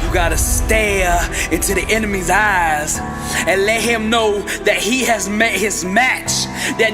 You gotta stare into the enemy's eyes and let him know that he has met his match. That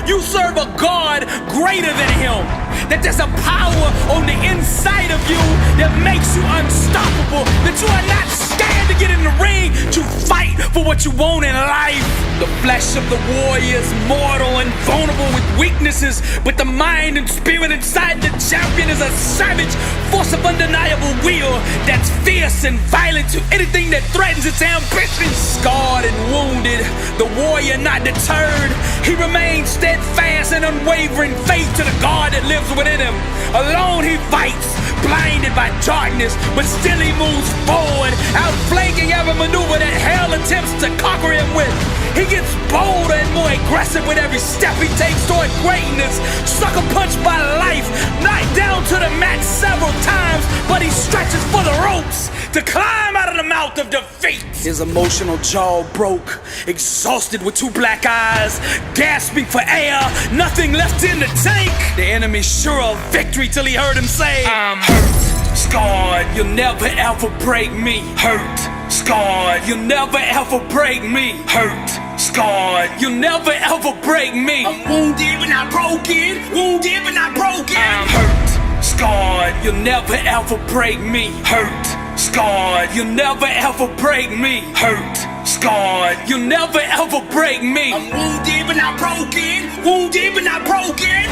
you serve a God greater than him. That there's a power on the inside of you that makes you unstoppable. That you are not scared to get in the ring to fight for what you want in life. The flesh of the warrior is mortal and vulnerable with weaknesses, but the mind and spirit inside the champion is a savage force of undeniable will that's fierce and violent to anything that threatens its ambition. Scarred and wounded, the warrior not deterred. He remains steadfast and unwavering faith to the God that lives within him. Alone he fights, blinded by darkness, but still he moves forward, outflanking every maneuver that hell attempts to conquer him with. He gets bolder and more aggressive with every step he takes toward greatness. Sucker punched by life, knocked down to the mat several times, but he stretches for the ropes to climb out of the mouth of defeat. His emotional jaw broke, exhausted with two black eyes, gasping for air, nothing left in the tank. The enemy sure of victory till he heard him say, I'm hurt, scarred, you'll never ever break me. Hurt, scarred, you'll never ever break me. Hurt, scarred, you'll never ever break me. I'm wounded but not broken, wounded but not broken. I'm hurt, scarred, you'll never ever break me. Hurt, scarred, you'll never ever break me. Hurt, scarred, you'll never ever break me. I'm wounded but not broken, wounded but not broken.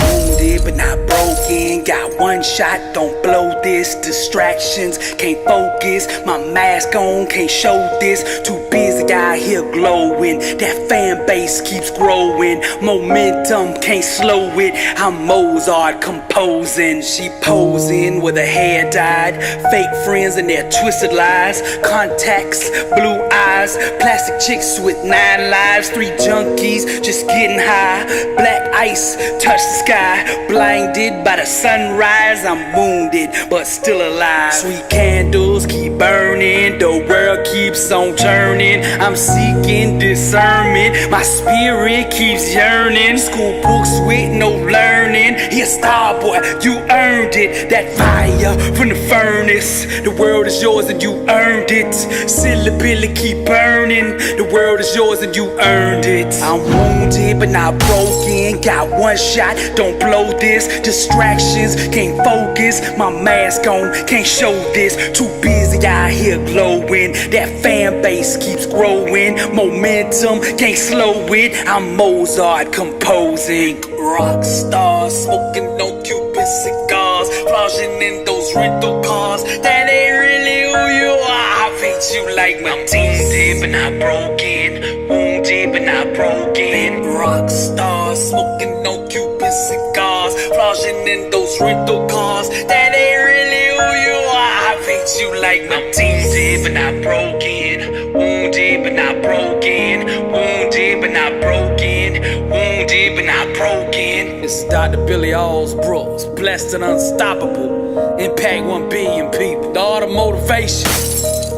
Wounded but not broken, got one shot, don't blow this. Distractions, can't focus, my mask on, can't show this. Too busy out here glowing, that fan base keeps growing. Momentum, can't slow it, I'm Mozart composing. She posing with her hair dyed, fake friends and their twisted lies. Contacts, blue eyes, plastic chicks with 9 lives. 3 junkies, just getting high. Black ice, touch the sky, blinded by the sunrise. I'm wounded, but still alive. Sweet candles keep burning, the world keeps on turning. I'm seeking discernment, my spirit keeps yearning. School books with no learning. Here, star boy, you earned it. That fire from the furnace, the world is yours and you earned it. Silly Billy keep burning, the world is yours and you earned it. I'm wounded but not broken, got one shot, don't blow this. Distractions, can't focus, my mask on, can't show this. Too busy out here glowing, that fan base keeps growing. Momentum, can't slow it, I'm Mozart composing. Rock stars, smoking no Cuban cigars, flossing in those rental cars. That ain't really who you are. I paint you like my wounded but not broken, wounded but not broken. Rock stars, smoking no Cuban cigars, flossing in those rental cars. That ain't really who you are. I paint you like my wounded but not broken, wounded but not broken, wounded but not broken, wounded but not broken. This is Dr. Billy Alsbrooks, blessed and unstoppable. Impact 1 billion people. The art of motivation.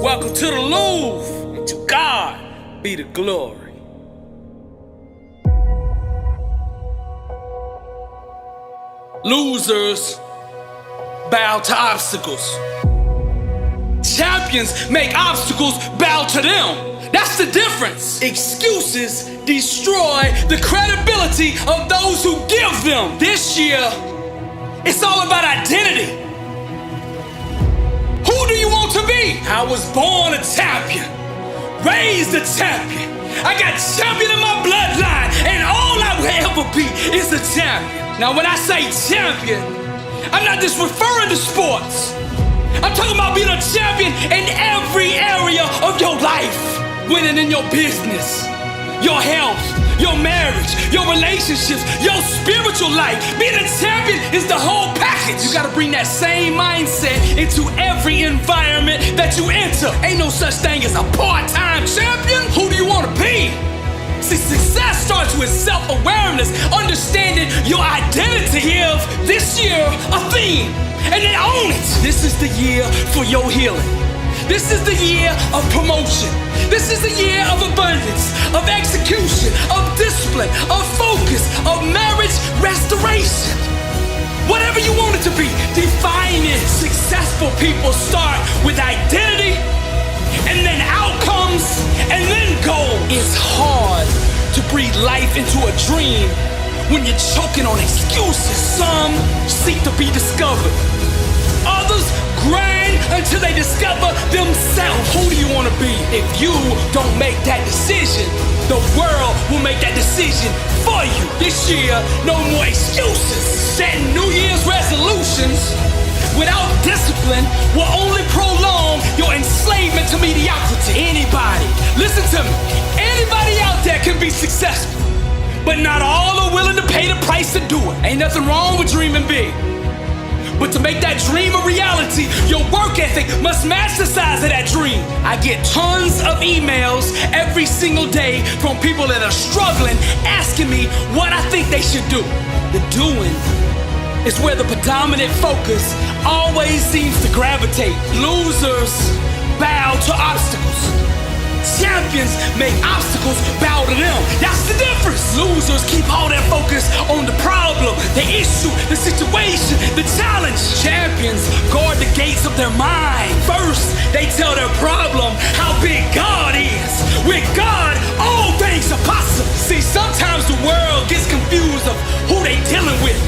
Welcome to the Louvre, and to God be the glory. Losers bow to obstacles. Champions make obstacles bow to them. That's the difference. Excuses destroy the credibility of those who give them. This year, it's all about identity. Who do you want to be? I was born a champion, raised a champion. I got champion in my bloodline, and all I will ever be is a champion. Now when I say champion, I'm not just referring to sports. I'm talking about being a champion in every area of your life. Winning in your business, your health, your marriage, your relationships, your spiritual life. Being a champion is the whole package. You gotta bring that same mindset into every environment that you enter. Ain't no such thing as a part-time champion. Who do you wanna be? See, success starts with self-awareness, understanding your identity. Give this year a theme, and then own it. This is the year for your healing. This is the year of promotion. This is the year of abundance, of execution, of discipline, of focus, of marriage restoration. Whatever you want it to be, define it. Successful people start with identity, and then outcomes, and then goals. It's hard to breathe life into a dream when you're choking on excuses. Some seek to be discovered. Others grind until they discover themselves. Who do you want to be? If you don't make that decision, the world will make that decision for you. This year, no more excuses. Setting New Year's resolutions without discipline will only prolong your enslavement to mediocrity. Anybody, listen to me, anybody out there can be successful, but not all are willing to pay the price to do it. Ain't nothing wrong with dreaming big, but to make that dream a reality, your work ethic must match the size of that dream. I get tons of emails every single day from people that are struggling, asking me what I think they should do. The doing is where the predominant focus always seems to gravitate. Losers bow to obstacles. Champions make obstacles bow to them. That's the difference. Losers keep all their focus on the problem, the issue, the situation, the challenge. Champions guard the gates of their mind. First, they tell their problem how big God is. With God, all things are possible. See, sometimes the world gets confused of who they dealing with.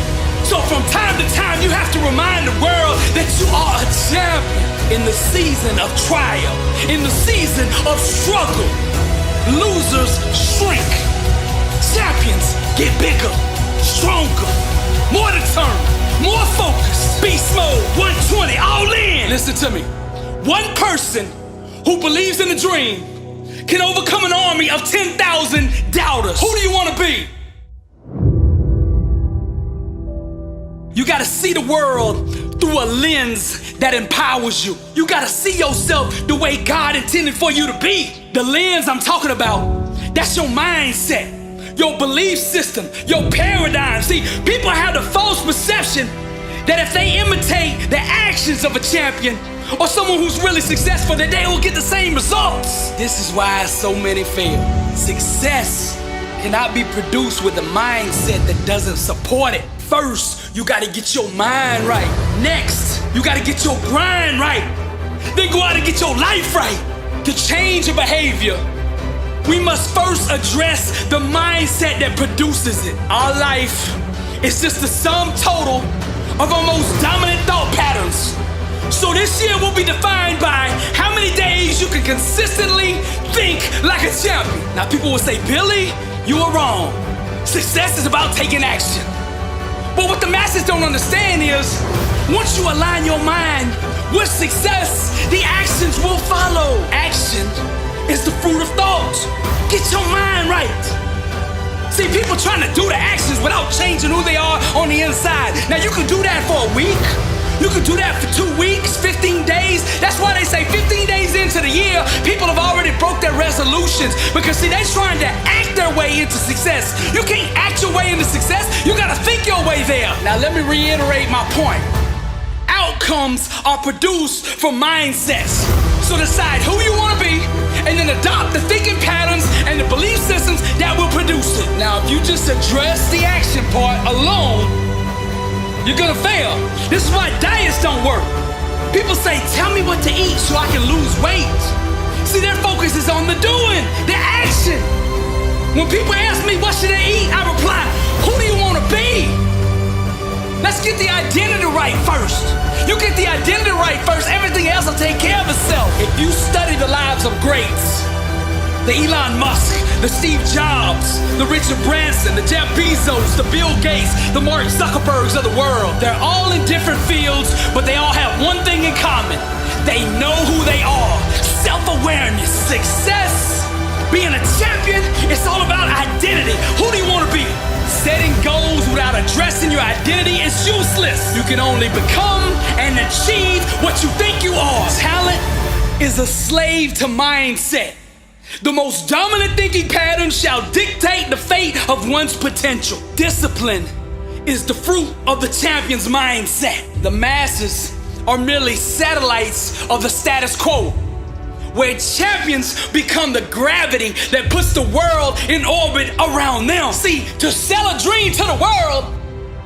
So from time to time, you have to remind the world that you are a champion. In the season of trial, in the season of struggle, losers shrink. Champions get bigger, stronger, more determined, more focused. Beast mode, 120, all in. Listen to me. One person who believes in a dream can overcome an army of 10,000 doubters. Who do you want to be? You gotta see the world through a lens that empowers you. You gotta see yourself the way God intended for you to be. The lens I'm talking about, that's your mindset, your belief system, your paradigm. See, people have the false perception that if they imitate the actions of a champion or someone who's really successful, that they will get the same results. This is why so many fail. Success cannot be produced with a mindset that doesn't support it. First, you gotta get your mind right. Next, you gotta get your grind right. Then go out and get your life right. To change your behavior, we must first address the mindset that produces it. Our life is just the sum total of our most dominant thought patterns. So this year will be defined by how many days you can consistently think like a champion. Now people will say, Billy, you are wrong. Success is about taking action. But what the masses don't understand is, once you align your mind with success, the actions will follow. Action is the fruit of thought. Get your mind right. See, people trying to do the actions without changing who they are on the inside. Now, you can do that for a week. You can do that for 2 weeks, 15 days. That's why they say 15 days into the year, people have already broke their resolutions. Because see, they're trying to act their way into success. You can't act your way into success. You gotta think your way there. Now let me reiterate my point. Outcomes are produced from mindsets. So decide who you wanna be, and then adopt the thinking patterns and the belief systems that will produce it. Now, if you just address the action part alone, you're gonna fail. This is why diets don't work. People say, tell me what to eat so I can lose weight. See, their focus is on the doing, the action. When people ask me, what should I eat? I reply, who do you wanna be? Let's get the identity right first. You get the identity right first, everything else will take care of itself. If you study the lives of greats, the Elon Musk, the Steve Jobs, the Richard Branson, the Jeff Bezos, the Bill Gates, the Mark Zuckerbergs of the world. They're all in different fields, but they all have one thing in common. They know who they are. Self-awareness, success, being a champion, it's all about identity. Who do you want to be? Setting goals without addressing your identity is useless. You can only become and achieve what you think you are. Talent is a slave to mindset. The most dominant thinking pattern shall dictate the fate of one's potential. Discipline is the fruit of the champion's mindset. The masses are merely satellites of the status quo. where champions become the gravity that puts the world in orbit around them. See, to sell a dream to the world,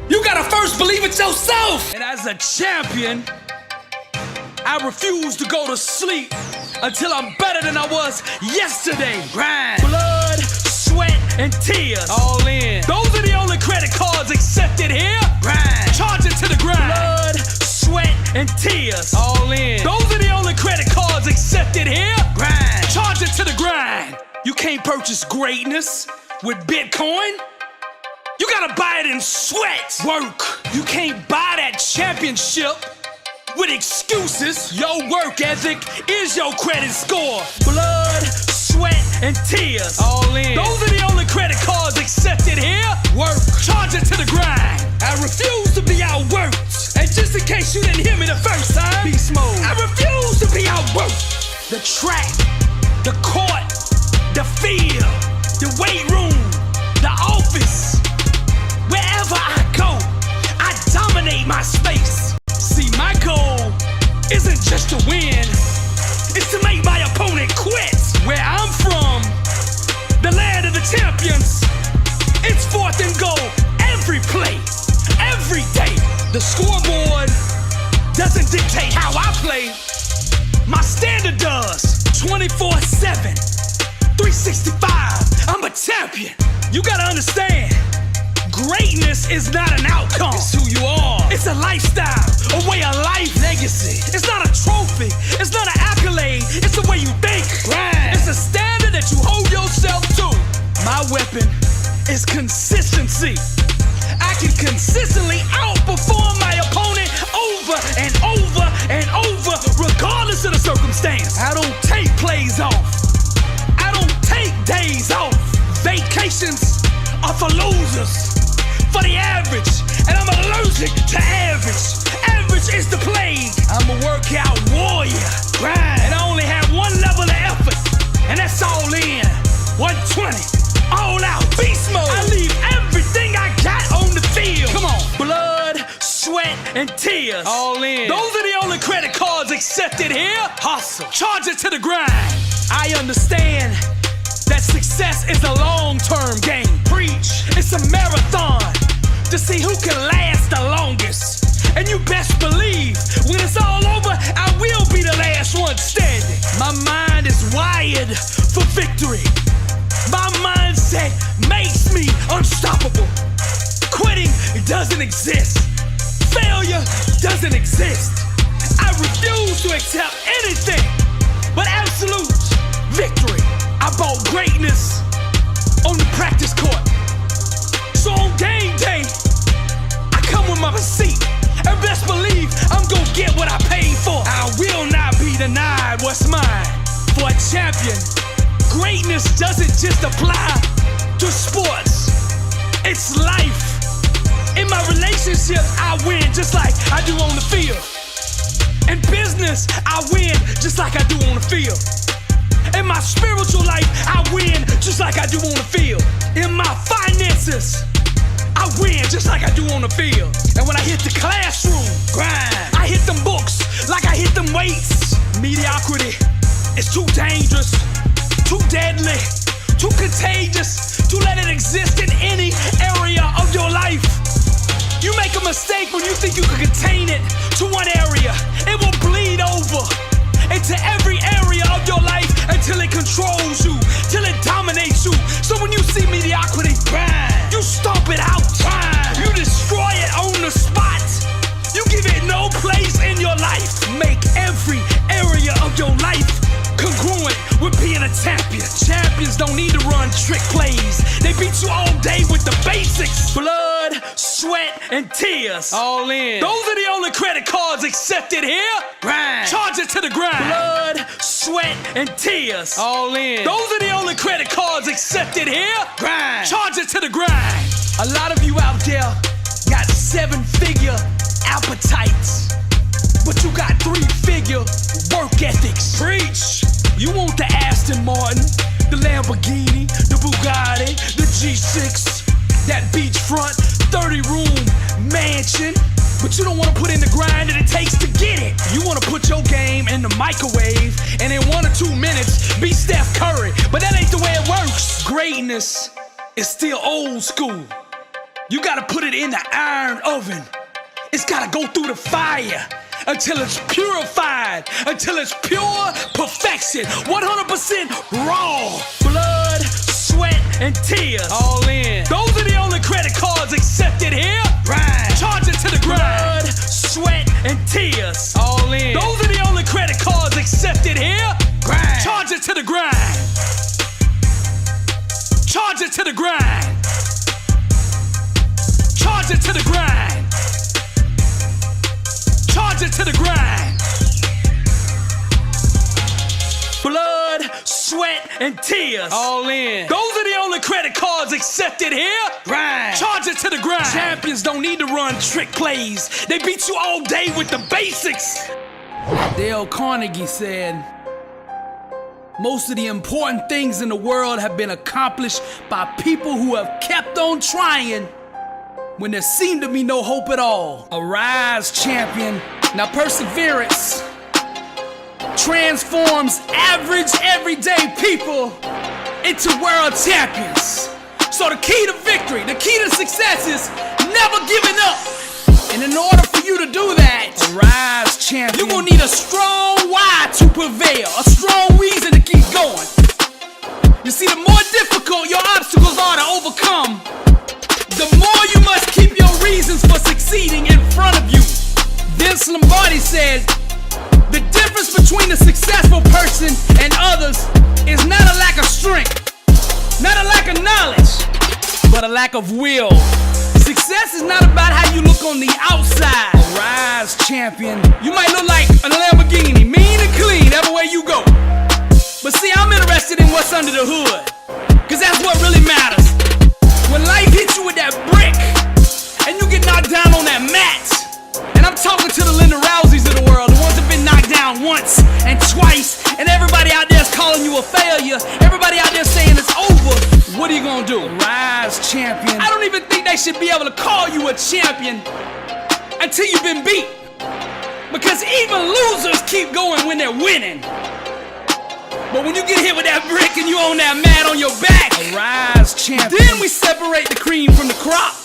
you gotta first believe it yourself. And as a champion, I refuse to go to sleep until I'm better than I was yesterday. Grind, blood, sweat, and tears. All in. Those are the only credit cards accepted here. Grind, charge it to the grind. Blood, sweat, and tears. All in. Those are the only credit cards accepted here. Grind, charge it to the grind. You can't purchase greatness with Bitcoin. You gotta buy it in sweat. Work. You can't buy that championship with excuses. Your work ethic is your credit score. Blood, sweat, and tears. All in. Those are the only credit cards accepted here. Work. Charge it to the grind. I refuse to be outworked. And just in case you didn't hear me the first time, beast mode. I refuse to be outworked. The track, the court, the field, the weight room, the office. Wherever I go, I dominate my space. See, my goal isn't just to win, it's to make my opponent quit. Where I'm from, the land of the champions, it's fourth and goal every play, every day. The scoreboard doesn't dictate how I play, my standard does. 24/7, 365, I'm a champion. You gotta understand, greatness is not an outcome. It's who you are. It's a lifestyle, a way of life. Legacy. It's not a trophy. It's not an accolade. It's the way you think. Grind. It's a standard that you hold yourself to. My weapon is consistency. I can consistently outperform my opponent over and over and over, regardless of the circumstance. I don't take plays off. I don't take days off. Vacations are for losers. For the average, and I'm allergic to average. Average is the plague. I'm a workout warrior. Grind. And I only have one level of effort, and that's all in. 120, all out, beast mode. I leave everything I got on the field. Come on. Blood, sweat, and tears. All in. Those are the only credit cards accepted here. Hustle. Charge it to the grind. I understand that success is a long-term game. Preach. It's a marathon to see who can last the longest. And you best believe, when it's all over, I will be the last one standing. My mind is wired for victory. My mindset makes me unstoppable. Quitting doesn't exist. Failure doesn't exist. I refuse to accept anything but absolute victory. I bought greatness on the practice court. So on game day, I come with my receipt. And best believe I'm gonna get what I paid for. I will not be denied what's mine. For a champion, greatness doesn't just apply to sports. It's life. In my relationships, I win just like I do on the field. In business, I win just like I do on the field. In my spiritual life, I win just like I do on the field. In my finances, I win just like I do on the field. And when I hit the classroom, grind. I hit them books like I hit them weights. Mediocrity is too dangerous, too deadly, too contagious to let it exist in any area of your life. You make a mistake when you think you can contain it to one area. It will bleed over into every area of your life until it controls you, till it dominates you. So when you see mediocrity, grind. You stomp it out, grind. You destroy it on the spot. You give it no place in your life. Make every area of your life congruent with being a champion. Champions don't need to run trick plays. They beat you all day with the basics. Blood, sweat, and tears. All in. Those are the only credit cards accepted here. Grind. Charge it to the grind. Blood, sweat, and tears. All in. Those are the only credit cards accepted here. Grind. Charge it to the grind. A lot of you out there got 7-figure appetites, but you got 3-figure work ethics. Preach. You want the Aston Martin, the Lamborghini, the Bugatti, the G6, that beachfront 30-room mansion. but you don't want to put in the grind that it takes to get it. You want to put your game in the microwave and in 1 or 2 minutes be Steph Curry, but that ain't the way it works. Greatness is still old school. You gotta put it in the iron oven. It's gotta go through the fire until it's purified, until it's pure perfection, 100% raw. Blood, sweat, and tears, all in. Those are the only credit cards accepted here. Grind. Charge it to the grind. Blood, sweat, and tears, all in. Those are the only credit cards accepted here. Grind. Charge it to the grind. Charge it to the grind. Charge it to the grind. Charge it to the grind. Blood, sweat, and tears, all in. Those are the only credit cards accepted here. Grind. Charge it to the grind. Champions don't need to run trick plays. They beat you all day with the basics. Dale Carnegie said, most of the important things in the world have been accomplished by people who have kept on trying when there seemed to be no hope at all. Arise, champion. Now perseverance transforms average, everyday people into world champions. So the key to victory, the key to success is never giving up. And in order for you to do that, arise, champion, you're gonna need a strong why to prevail, a strong reason to keep going. You see, the more difficult your obstacles are to overcome, the more you must keep your reasons for succeeding in front of you. Vince Lombardi said, the difference between a successful person and others is not a lack of strength, not a lack of knowledge, but a lack of will. Success is not about how you look on the outside. Arise, champion. You might look like a Lamborghini, mean and clean everywhere you go. But see, I'm interested in what's under the hood, cause that's what really matters. When life hits you with that brick and you get knocked down on that mat, and I'm talking to the Linda Rouseys of the world, the ones that have been knocked down once and twice, and everybody out there is calling you a failure, everybody out there saying it's over, what are you gonna do? Rise, champion. I don't even think they should be able to call you a champion until you've been beat, because even losers keep going when they're winning. But when you get hit with that brick and you on that mat on your back, arise, champion. Then we separate the cream from the crop.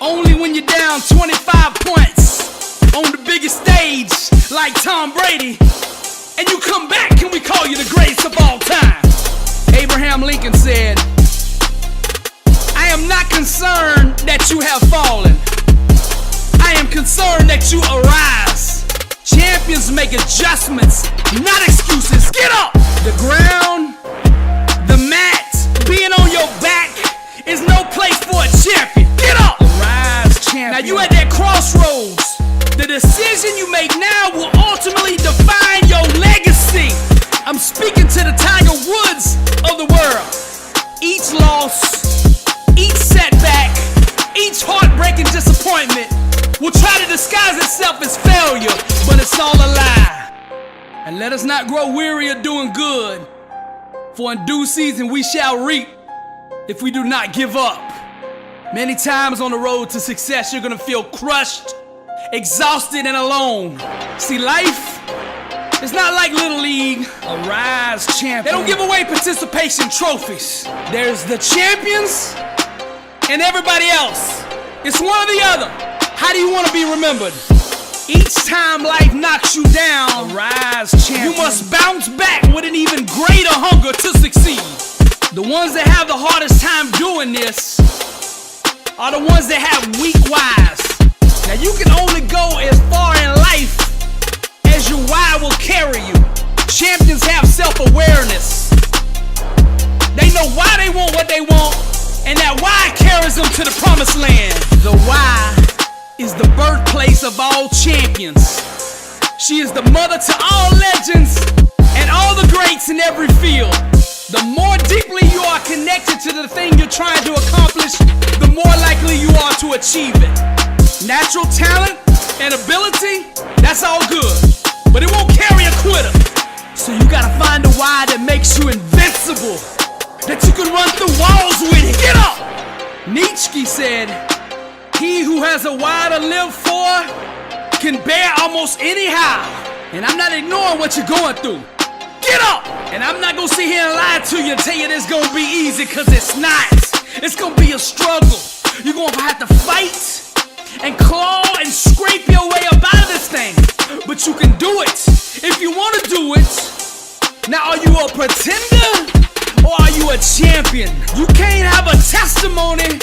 Only when you're down 25 points on the biggest stage like Tom Brady, and you come back, can we call you the greatest of all time? Abraham Lincoln said, I am not concerned that you have fallen. I am concerned that you arise. Champions make adjustments, not excuses. Get up! The ground, the mat, being on your back is no place for a champion. Get up! Arise, champion. Now you at that crossroads. The decision you make now will ultimately define your legacy. I'm speaking to the Tiger Woods of the world. Each loss, each setback, each heartbreaking disappointment will try to disguise itself as failure, but it's all a lie. And let us not grow weary of doing good, for in due season we shall reap if we do not give up. Many times on the road to success, you're gonna feel crushed, exhausted, and alone. See, life is not like Little League. Arise, champion. They don't give away participation trophies. There's the champions and everybody else. It's one or the other. How do you want to be remembered? Each time life knocks you down, arise, champion. You must bounce back with an even greater hunger to succeed. The ones that have the hardest time doing this are the ones that have weak whys. Now you can only go as far in life as your why will carry you. Champions have self-awareness. They know why they want what they want, and that why carries them to the promised land. The why is the birthplace of all champions. She is the mother to all legends and all the greats in every field. The more deeply you are connected to the thing you're trying to accomplish, the more likely you are to achieve it. Natural talent and ability, that's all good, but it won't carry a quitter. So you gotta find a why that makes you invincible, that you can run through walls with it. Get up! Nietzsche said, he who has a why to live for can bear almost anyhow. And I'm not ignoring what you're going through. Get up! And I'm not gonna sit here and lie to you and tell you it's gonna be easy, cause it's not. It's gonna be a struggle. You're gonna have to fight and claw and scrape your way up out of this thing. But you can do it if you wanna do it. Now, are you a pretender or are you a champion? You can't have a testimony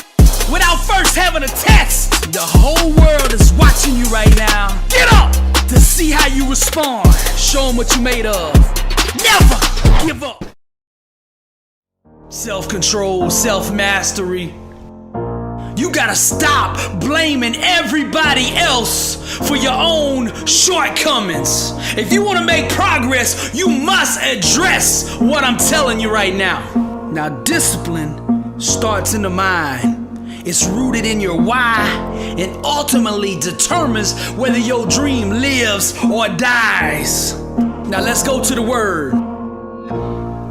without first having a test. The whole world is watching you right now. Get up to see how you respond. Show them what you made of. Never give up. Self-control, self-mastery. You gotta stop blaming everybody else for your own shortcomings. If you wanna make progress, you must address what I'm telling you right now. Now, discipline starts in the mind. It's rooted in your why and ultimately determines whether your dream lives or dies. Now, let's go to the word.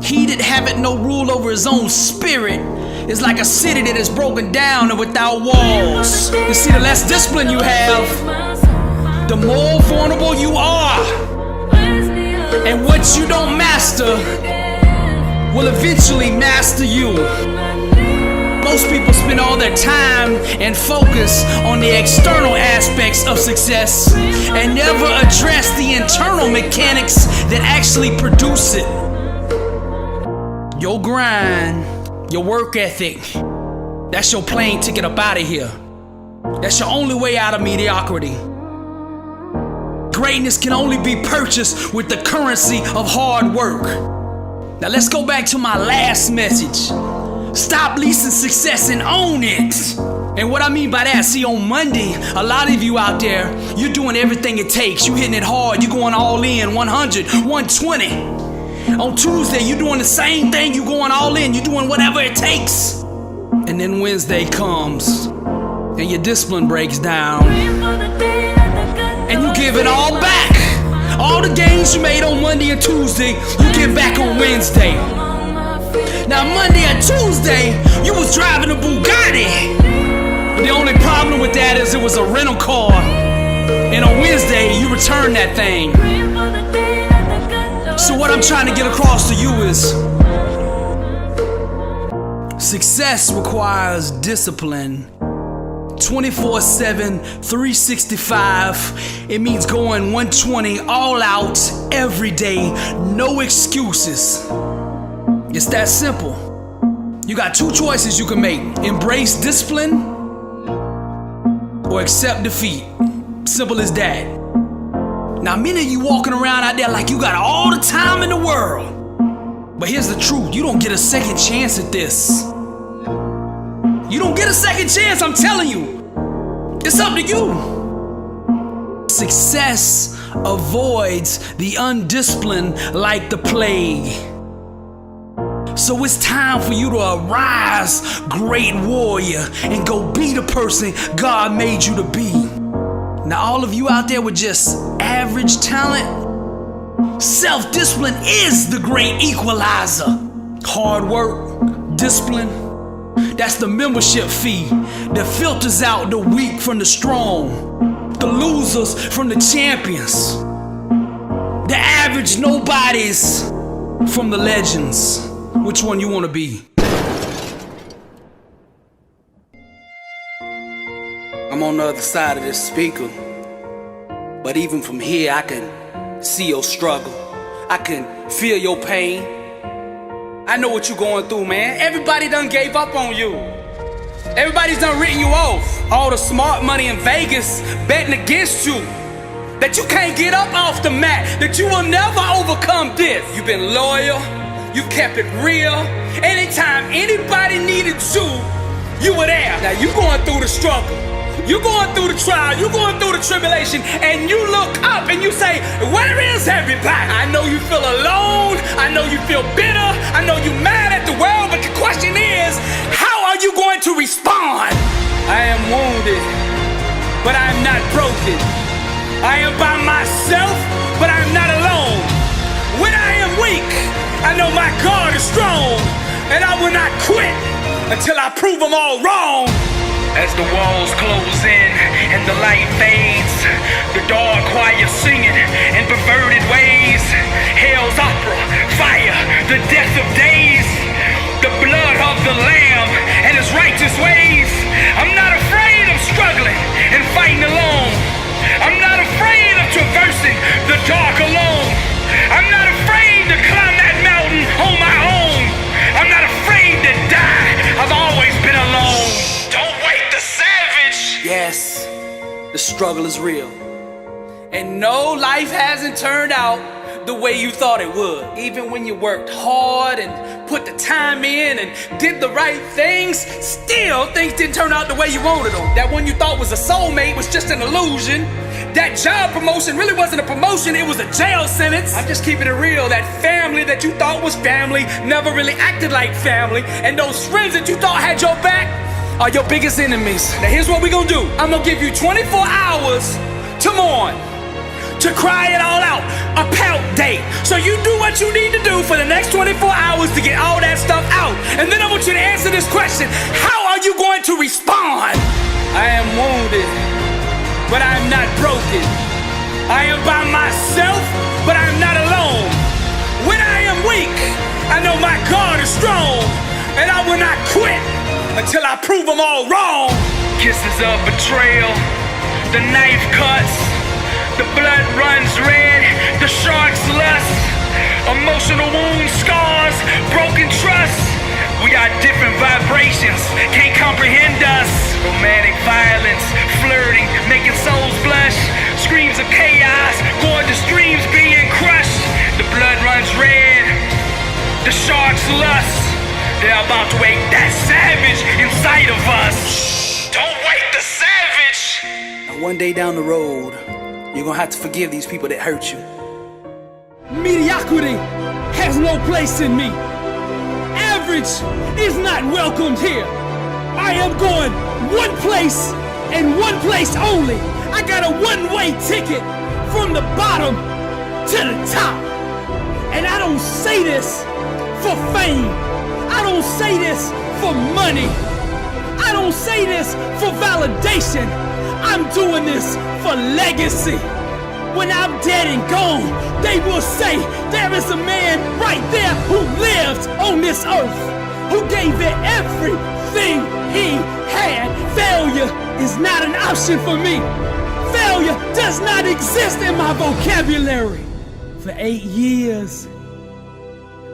He that haveth no rule over his own spirit is like a city that is broken down and without walls. You see, the less discipline you have, the more vulnerable you are. And what you don't master will eventually master you. Most people spend all their time and focus on the external aspects of success and never address the internal mechanics that actually produce it. Your grind, your work ethic, that's your plane ticket up out of here. That's your only way out of mediocrity. Greatness can only be purchased with the currency of hard work. Now let's go back to my last message. Stop leasing success and own it. And what I mean by that, see, on Monday, a lot of you out there, you're doing everything it takes. You're hitting it hard. You're going all in, 100, 120. On Tuesday, you're doing the same thing. You're going all in. You're doing whatever it takes. And then Wednesday comes, and your discipline breaks down. And you give it all back. All the gains you made on Monday and Tuesday, you give back on Wednesday. Now, Monday and Tuesday, you was driving a Bugatti. But the only problem with that is it was a rental car. And on Wednesday, you returned that thing. So what I'm trying to get across to you is success requires discipline. 24/7, 365. It means going 120 all out every day. No excuses. It's that simple. You got two choices you can make. Embrace discipline or accept defeat. Simple as that. Now, many of you walking around out there like you got all the time in the world. But here's the truth. You don't get a second chance at this. You don't get a second chance, I'm telling you. It's up to you. Success avoids the undisciplined like the plague. So it's time for you to arise, great warrior, and go be the person God made you to be. Now, all of you out there with just average talent, self-discipline is the great equalizer. Hard work, discipline, that's the membership fee that filters out the weak from the strong, the losers from the champions, the average nobodies from the legends. Which one you want to be? I'm on the other side of this speaker, but even from here I can see your struggle. I can feel your pain. I know what you're going through, man. Everybody done gave up on you. Everybody's done written you off. All the smart money in Vegas betting against you, that you can't get up off the mat, that you will never overcome this. You've been loyal. You kept it real. Anytime anybody needed you, you were there. Now you going through the struggle. You're going through the trial. You're going through the tribulation. And you look up and you say, where is everybody? I know you feel alone. I know you feel bitter. I know you're mad at the world. But the question is, how are you going to respond? I am wounded, but I am not broken. I am by myself, but I am not alone. When I am weak, I know my God is strong, and I will not quit until I prove them all wrong. As the walls close in and the light fades. The dark choir singing in perverted ways. Hell's opera, fire, the death of days. The blood of the Lamb and his righteous ways. I'm not afraid of struggling and fighting alone. I'm not afraid of traversing the dark alone. I'm not afraid to climb that mountain on my own. I'm not afraid to die. I've always been alone. Don't wait, the savage. Yes, the struggle is real. And no, life hasn't turned out the way you thought it would. Even when you worked hard and put the time in and did the right things, still things didn't turn out the way you wanted them. That one you thought was a soulmate was just an illusion. That job promotion really wasn't a promotion, it was a jail sentence. I'm just keeping it real. That family that you thought was family never really acted like family. And those friends that you thought had your back are your biggest enemies. Now here's what we gonna do. I'm gonna give you 24 hours to mourn, to cry it all out, a pout day. So you do what you need to do for the next 24 hours to get all that stuff out. And then I want you to answer this question: how are you going to respond? I am wounded, but I am not broken. I am by myself, but I am not alone. When I am weak, I know my God is strong, and I will not quit until I prove them all wrong. Kisses of betrayal, the knife cuts, the blood runs red, the shark's lust, emotional wounds, scars, broken trust. We got different vibrations, can't comprehend us. Romantic violence, flirting, making souls blush. Screams of chaos, gorgeous dreams being crushed. The blood runs red, the shark's lust. They're about to wake that savage inside of us. Don't wake the savage. Now one day down the road, you're gonna have to forgive these people that hurt you. Mediocrity has no place in me. Average is not welcomed here. I am going one place and one place only. I got a one-way ticket from the bottom to the top. And I don't say this for fame. I don't say this for money. I don't say this for validation. I'm doing this for legacy. When I'm dead and gone, they will say there is a man right there who lived on this earth, who gave it everything he had. Failure is not an option for me. Failure does not exist in my vocabulary. For 8 years,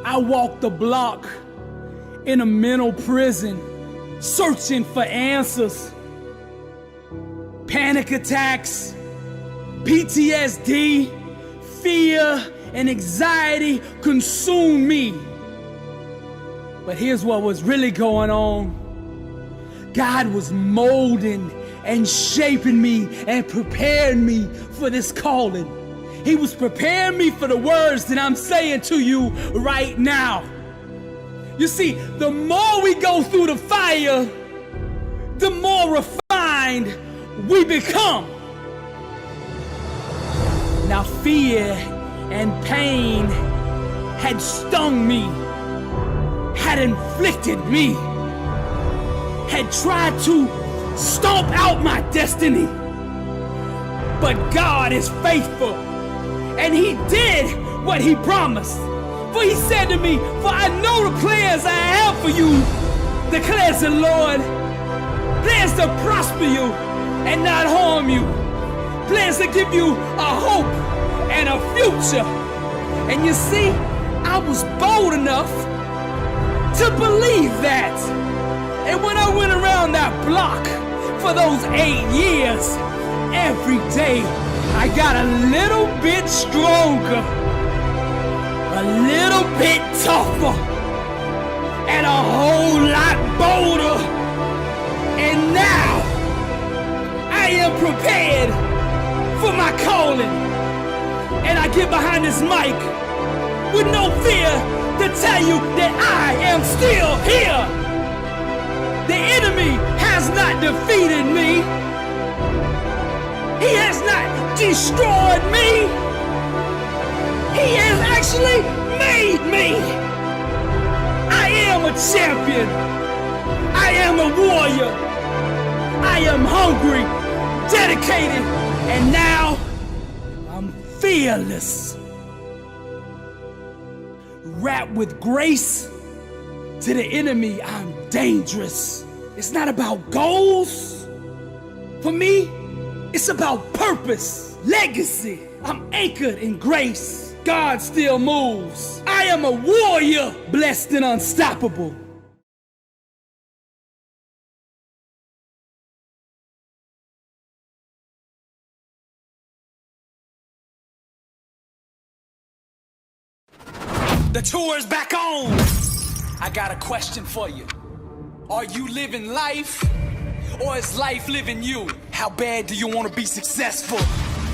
I walked the block in a mental prison, searching for answers. Panic attacks, PTSD, fear, and anxiety consumed me. But here's what was really going on. God was molding and shaping me and preparing me for this calling. He was preparing me for the words that I'm saying to you right now. You see, the more we go through the fire, the more refined we become. Now fear and pain had stung me, had inflicted me, had tried to stomp out my destiny. But God is faithful, and He did what He promised. For He said to me, for I know the plans I have for you, declares the Lord, plans to prosper you and not harm you, plans to give you a hope and a future. And you see, I was bold enough to believe that. And when I went around that block for those 8 years, every day I got a little bit stronger, a little bit tougher, and a whole lot bolder. And now I am prepared for my calling. And I get behind this mic with no fear to tell you that I am still here. The enemy has not defeated me. He has not destroyed me. He has actually made me. I am a champion. I am a warrior. I am hungry. dedicated, and now I'm fearless. Rap with grace. To the enemy, I'm dangerous. It's not about goals. For me, it's about purpose, legacy. I'm anchored in grace. God still moves. I am a warrior, blessed and unstoppable. The tour is back on. I got a question for you. Are you living life, or is life living you? How bad do you want to be successful?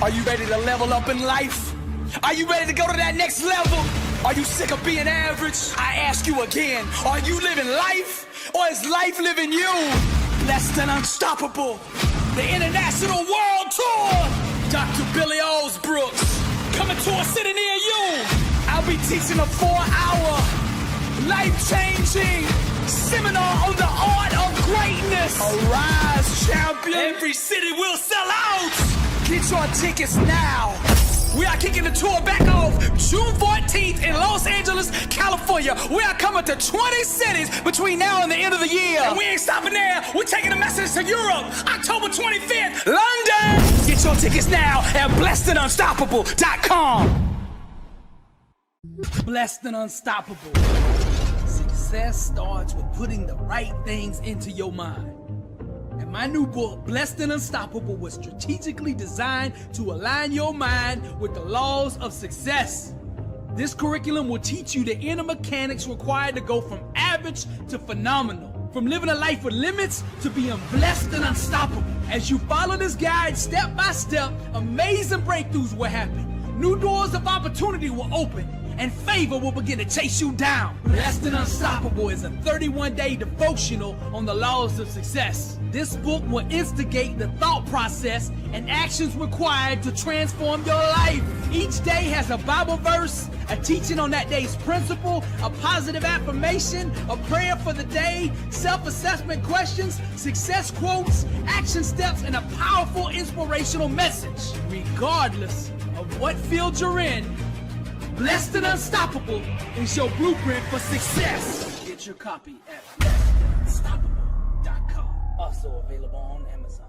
Are you ready to level up in life? Are you ready to go to that next level? Are you sick of being average? I ask you again, are you living life, or is life living you? Blessed and unstoppable. The International World Tour. Dr. Billy Alsbrooks coming to a city near you. I'll be teaching a 4-hour, life-changing seminar on the art of greatness. Arise, champion. Every city will sell out. Get your tickets now. We are kicking the tour back off June 14th in Los Angeles, California. We are coming to 20 cities between now and the end of the year. And we ain't stopping there. We're taking a message to Europe, October 25th, London. Get your tickets now at blessedandunstoppable.com. Blessed and unstoppable. Success starts with putting the right things into your mind. And my new book, Blessed and Unstoppable, was strategically designed to align your mind with the laws of success. This curriculum will teach you the inner mechanics required to go from average to phenomenal. From living a life with limits to being blessed and unstoppable. As you follow this guide step by step, amazing breakthroughs will happen. New doors of opportunity will open, and favor will begin to chase you down. Blessed and Unstoppable is a 31-day devotional on the laws of success. This book will instigate the thought process and actions required to transform your life. Each day has a Bible verse, a teaching on that day's principle, a positive affirmation, a prayer for the day, self-assessment questions, success quotes, action steps, and a powerful inspirational message. Regardless of what field you're in, Blessed and Unstoppable is your blueprint for success. Get your copy at blessedandunstoppable.com. Also available on Amazon.